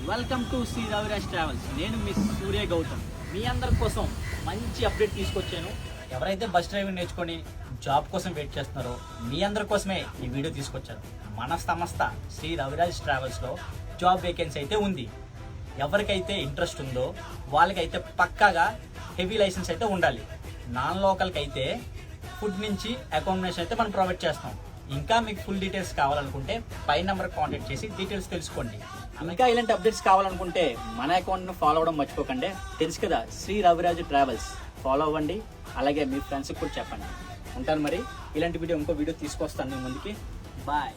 Welcome to Shri Raviraj travels. నేను miss Surya Gautam. మీ అందరి కోసం మంచి అప్డేట్ తీసుకొచ్చాను. ఎవరైతే బస్ డ్రైవింగ్ నేర్చుకొని జాబ్ కోసం వెయిట్ చేస్తున్నారో మీ అందరి కోసమే ఈ వీడియో తీసుకొచ్చాను. మన సంస్థ శ్రీ రవిరాజ్ ట్రావెల్స్లో జాబ్ వేకెన్సీ అయితే ఉంది. ఎవరికైతే ఇంట్రెస్ట్ ఉందో వాళ్ళకైతే పక్కాగా హెవీ లైసెన్స్ అయితే ఉండాలి. నాన్ లోకల్కి అయితే ఫుడ్ నుంచి అకామిడేషన్ అయితే మనం ప్రొవైడ్ చేస్తాం. ఇంకా మీకు ఫుల్ డీటెయిల్స్ కావాలనుకుంటే పై నెంబర్ కాంటాక్ట్ చేసి డీటెయిల్స్ తెలుసుకోండి. ఇంకా ఇలాంటి అప్డేట్స్ కావాలనుకుంటే మన అకౌంట్ను ఫాలో అవ్వడం మర్చిపోకండి. తెలుసు కదా, శ్రీ రవిరాజు ట్రావెల్స్ ఫాలో అవ్వండి. అలాగే మీ ఫ్రెండ్స్కి కూడా చెప్పండి. ఉంటాను మరి. ఇలాంటి వీడియో ఇంకో వీడియో తీసుకొస్తాను మీ ముందుకి. బాయ్.